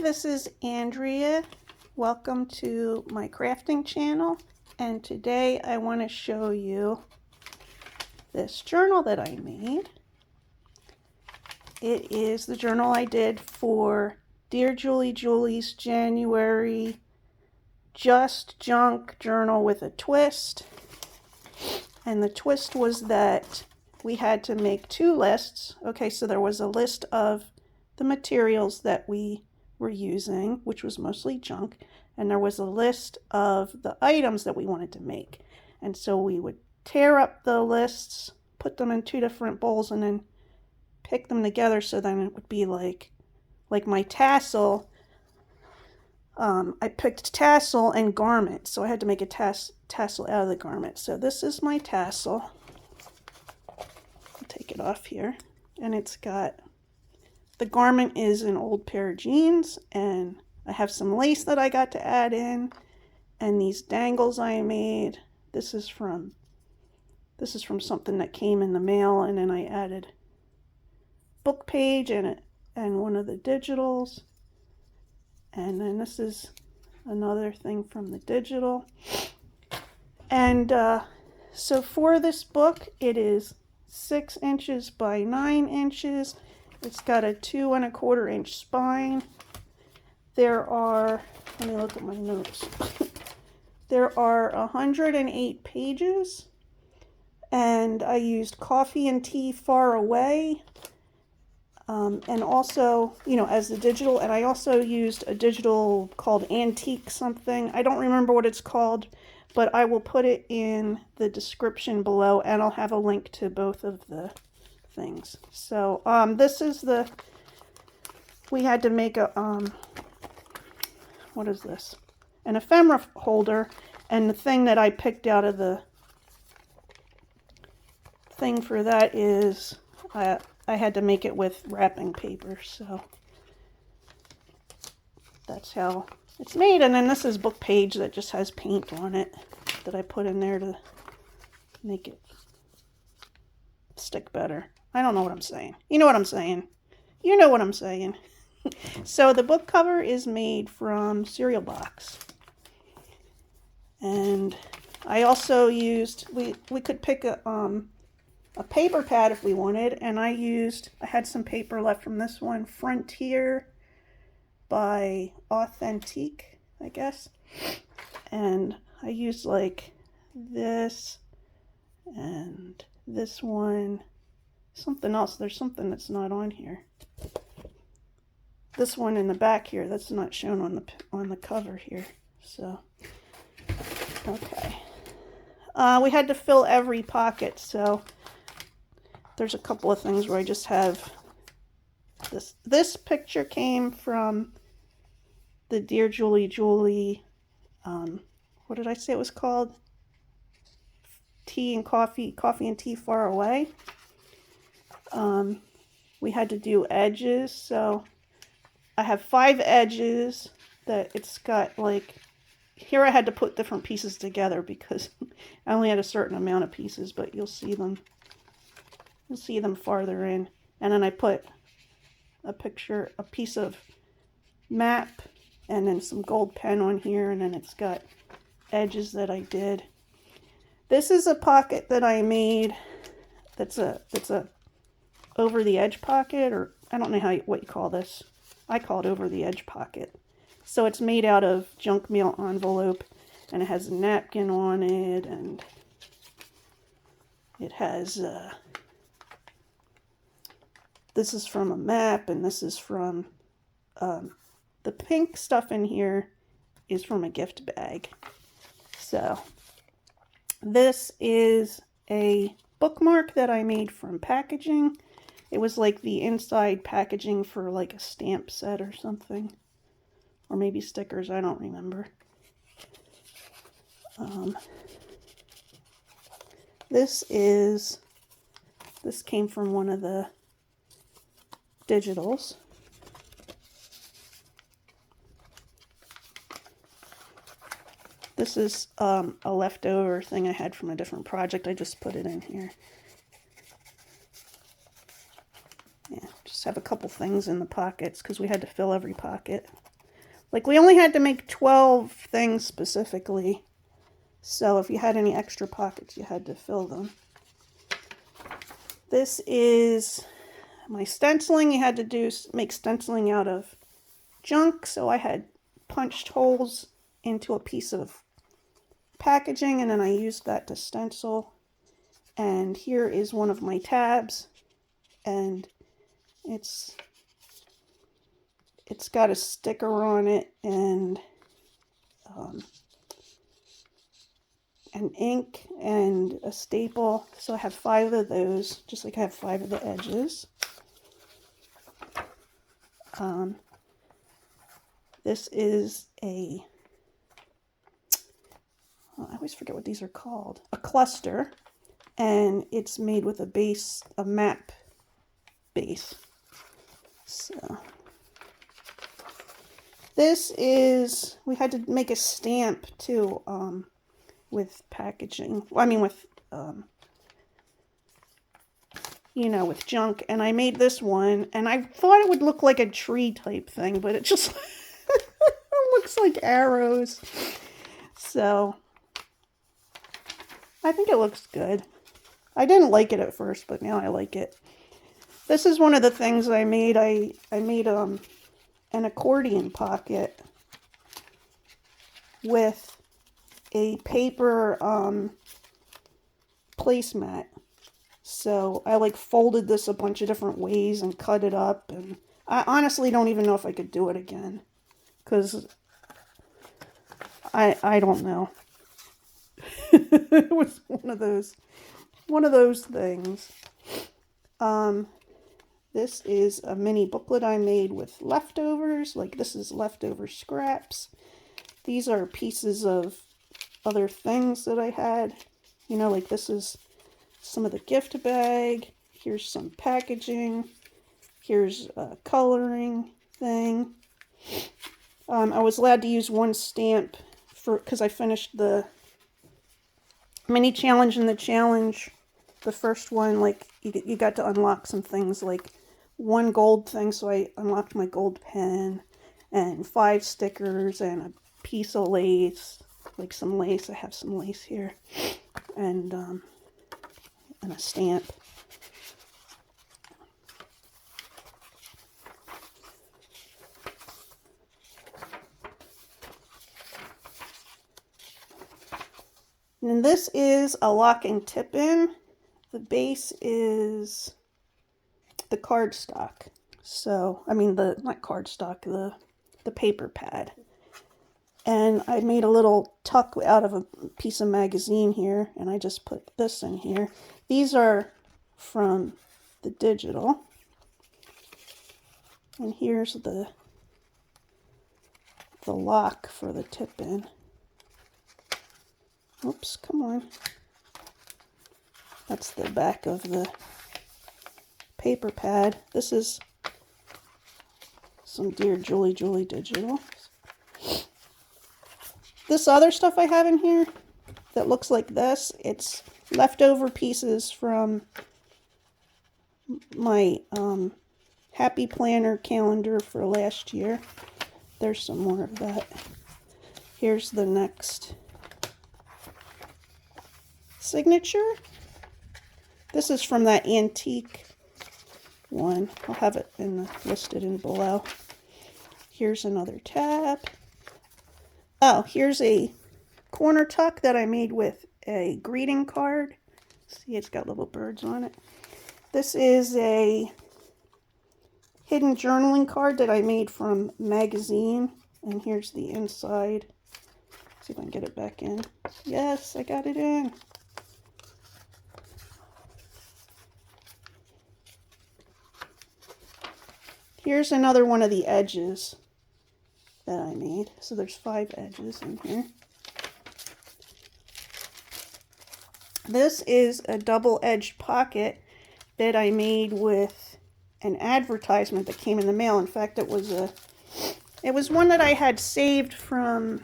this is Andrea. Welcome to my crafting channel, and today I want to show you this journal that I made. It is the journal I did for Dear Julie Julie's January Just Junk Journal with a Twist. And the twist was that we had to make two lists. Okay, so there was a list of the materials that we were using, which was mostly junk, and there was a list of the items that we wanted to make. And so we would tear up the lists, put them in two different bowls, and then pick them together, so then it would be like my tassel. I picked tassel and garment, so I had to make a tassel out of the garment. So this is my tassel. I'll take it off here, and it's got, the garment is an old pair of jeans, and I have some lace that I got to add in, and these dangles I made. This is from something that came in the mail, and then I added book page and one of the digitals. And then this is another thing from the digital. And so for this book, it is 6 inches by 9 inches. It's got a 2 1/4 inch spine. There are, let me look at my notes. There are 108 pages. And I used Coffee and Tea Far Away. And also, as the digital, and I also used a digital called Antique something. I don't remember what it's called, but I will put it in the description below, and I'll have a link to both of the things. So, this is we had to make a, what is this? An ephemera holder, and the thing that I picked out of the thing for that is, I had to make it with wrapping paper, so that's how it's made. And then this is book page that just has paint on it that I put in there to make it stick better. I don't know what I'm saying. You know what I'm saying. You know what I'm saying. So the book cover is made from cereal box. And I also used, we could pick a paper pad if we wanted, and I had some paper left from this one, Frontier by Authentique, I guess. And I used like this and this one, something else. There's something that's not on here. This one in the back here, that's not shown on the cover here. So, okay. We had to fill every pocket, so there's a couple of things where I just have this. This picture came from the Dear Julie Julie, what did I say it was called? Tea and Coffee and Tea Far Away. We had to do edges, so I have 5 edges that it's got, like, here I had to put different pieces together because I only had a certain amount of pieces, but you'll see them. You'll see them farther in. And then I put a piece of map, and then some gold pen on here, and then it's got edges that I did. This is a pocket that I made that's a over the edge pocket, or I don't know what you call this. I call it over the edge pocket. So it's made out of junk mail envelope, and it has a napkin on it, and it has this is from a map, and this is from, the pink stuff in here is from a gift bag. So, this is a bookmark that I made from packaging. It was like the inside packaging for like a stamp set or something. Or maybe stickers, I don't remember. This came from one of the digitals. This is a leftover thing I had from a different project. I just put it in here. Yeah, just have a couple things in the pockets because we had to fill every pocket. Like, we only had to make 12 things specifically. So if you had any extra pockets, you had to fill them. This is my stenciling. You had to make stenciling out of junk. So I had punched holes into a piece of packaging, and then I used that to stencil. And here is one of my tabs, and it's got a sticker on it and an ink and a staple. So I have 5 of those, just like I have 5 of the edges. This is I always forget what these are called, a cluster, and it's made with a map base. So this is, we had to make a stamp too, with packaging. I mean, with, you know, with junk. And I made this one, and I thought it would look like a tree type thing, but it just it looks like arrows. So I think it looks good. I didn't like it at first, but now I like it. This is one of the things I made. I made an accordion pocket with a paper placemat. So I like folded this a bunch of different ways and cut it up, and I honestly don't even know if I could do it again, because I don't know. It was one of those things. This is a mini booklet I made with leftovers. Like, this is leftover scraps. These are pieces of other things that I had. You know, like this is some of the gift bag. Here's some packaging. Here's a coloring thing. I was allowed to use one stamp because I finished the mini challenge and the challenge. The first one, like, you got to unlock some things, like one gold thing, so I unlocked my gold pen, and 5 stickers, and a piece of lace, like some lace. I have some lace here, and a stamp. And this is a lock and tip in. The base is the cardstock. So, I mean, not cardstock, the paper pad. And I made a little tuck out of a piece of magazine here, and I just put this in here. These are from the digital. And here's the lock for the tip in. Oops, come on. That's the back of the paper pad. This is some DearJulieJulie digital. This other stuff I have in here that looks like this, it's leftover pieces from my Happy Planner calendar for last year. There's some more of that. Here's the next signature. This is from that antique one. I'll have it listed in below. Here's another tab. Oh, here's a corner tuck that I made with a greeting card. See, it's got little birds on it. This is a hidden journaling card that I made from magazine. And here's the inside. See if I can get it back in. Yes, I got it in. Here's another one of the edges that I made. So there's 5 edges in here. This is a double-edged pocket that I made with an advertisement that came in the mail. In fact, it was one that I had saved from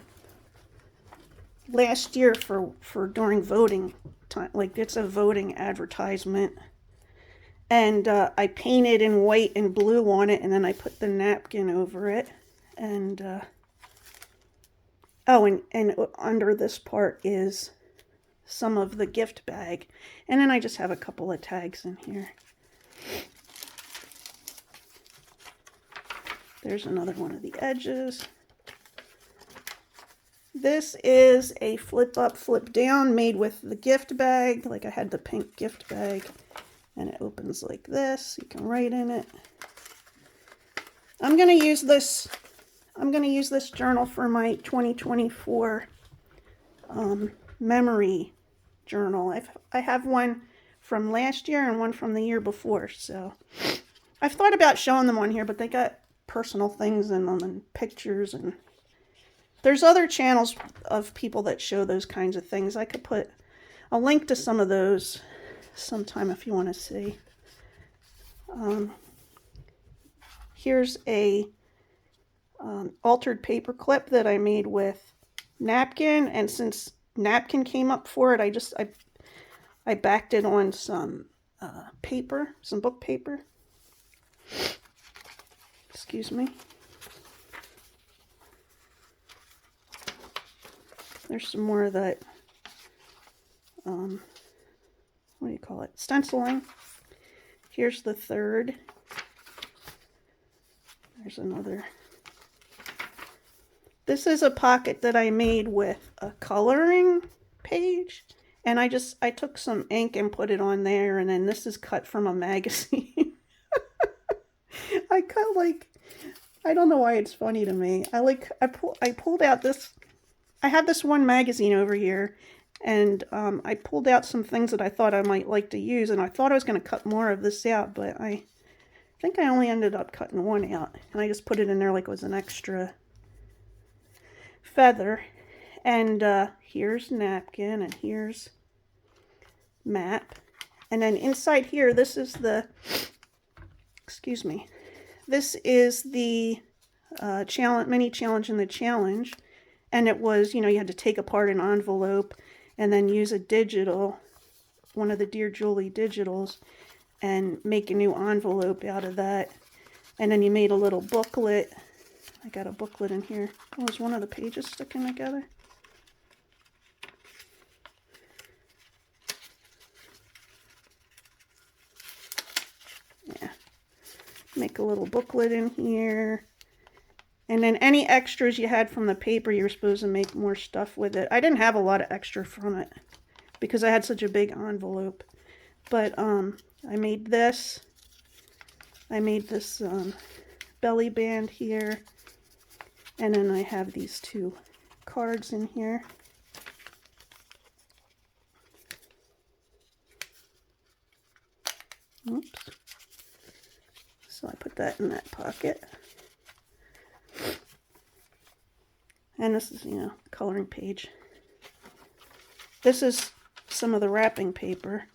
last year for during voting time. Like, it's a voting advertisement. And I painted in white and blue on it, and then I put the napkin over it. And Oh, and under this part is some of the gift bag. And then I just have a couple of tags in here. There's another one of the edges. This is a flip up, flip down made with the gift bag. Like I had the pink gift bag, and it opens like this. You can write in it. I'm going to use this journal for my 2024 memory journal. I have one from last year and one from the year before. So I've thought about showing them on here, but they got personal things in them and pictures, and there's other channels of people that show those kinds of things. I could put a link to some of those sometime if you want to see. Here's a altered paper clip that I made with napkin, and since napkin came up for it, I backed it on some paper, some book paper. Excuse me. There's some more of that, what do you call it? Stenciling. Here's the third. There's another. This is a pocket that I made with a coloring page, and I took some ink and put it on there, and then this is cut from a magazine. I cut I don't know why it's funny to me. I pulled out this. I have this one magazine over here, and I pulled out some things that I thought I might like to use, and I thought I was going to cut more of this out, but I think I only ended up cutting one out, and I just put it in there like it was an extra feather. And here's napkin, and here's map, and then inside here, this is the, excuse me, this is the mini challenge in the challenge. And it was, you had to take apart an envelope and then use a digital, one of the Dear Julie digitals, and make a new envelope out of that. And then you made a little booklet. I got a booklet in here. Oh, is one of the pages sticking together? Yeah. Make a little booklet in here. And then any extras you had from the paper, you were supposed to make more stuff with it. I didn't have a lot of extra from it because I had such a big envelope. But I made this. I made this belly band here. And then I have these two cards in here. Oops. So I put that in that pocket. And this is, coloring page. This is some of the wrapping paper.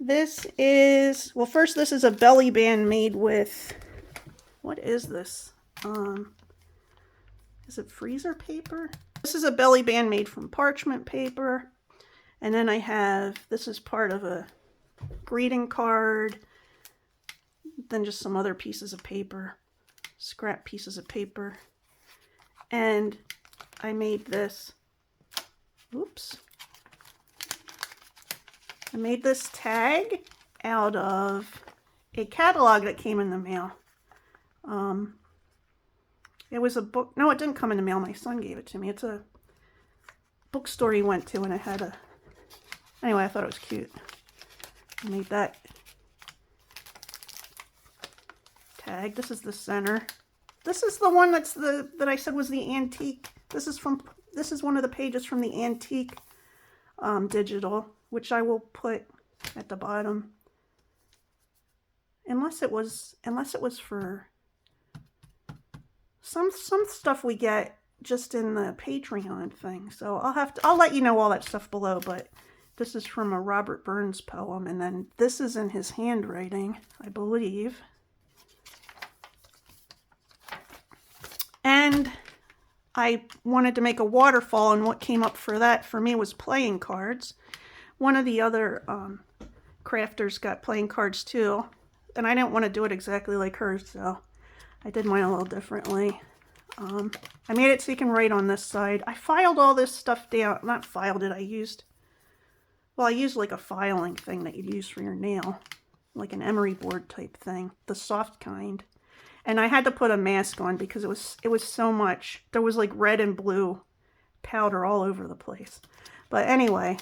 This is, well, first this is a belly band made with, what is this? Is it freezer paper? This is a belly band made from parchment paper. And then I have, this is part of a greeting card. Then just some other pieces of paper, scrap pieces of paper. And I made this, oops. I made this tag out of a catalog that came in the mail. It was a book, no, it didn't come in the mail, my son gave it to me. It's a bookstore he went to, and I had anyway, I thought it was cute. I made that tag. This is the center. This is the one that I said was the antique. This is one of the pages from the antique digital, which I will put at the bottom. Unless it was for some stuff we get just in the Patreon thing. So I'll let you know all that stuff below, but this is from a Robert Burns poem, and then this is in his handwriting, I believe. And I wanted to make a waterfall, and what came up for that for me was playing cards. One of the other crafters got playing cards too, and I didn't want to do it exactly like hers, so I did mine a little differently. I made it so you can write on this side. I filed all this stuff down. Not filed it, I used like a filing thing that you'd use for your nail. Like an emery board type thing. The soft kind. And I had to put a mask on because it was so much. There was like red and blue powder all over the place. But anyway.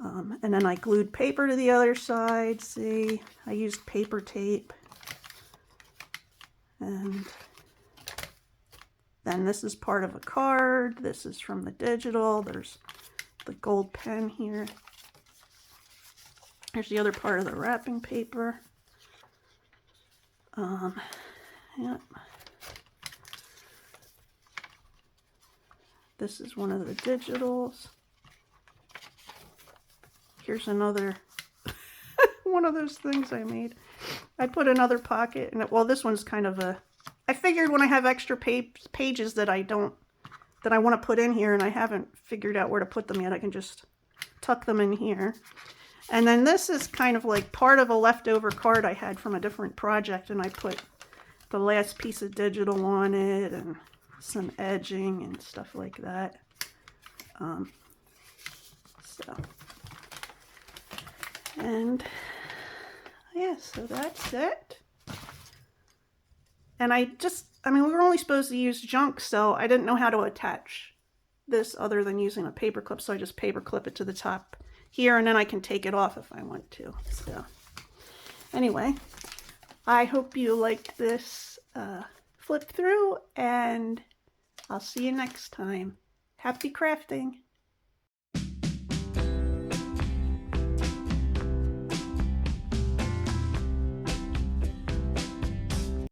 And then I glued paper to the other side. See, I used paper tape. And then this is part of a card. This is from the digital. There's the gold pen here. There's the other part of the wrapping paper. Yep. This is one of the digitals. Here's another one of those things I made. I put another pocket in it. Well, this one's kind of a, I figured when I have extra pages that I want to put in here and I haven't figured out where to put them yet, I can just tuck them in here. And then this is kind of like part of a leftover card I had from a different project, and I put the last piece of digital on it and some edging and stuff like that. And yeah, so that's it. And I mean, we were only supposed to use junk, so I didn't know how to attach this other than using a paper clip, so I just paper clip it to the top here, and then I can take it off if I want to. So anyway, I hope you liked this flip through, and I'll see you next time. Happy crafting!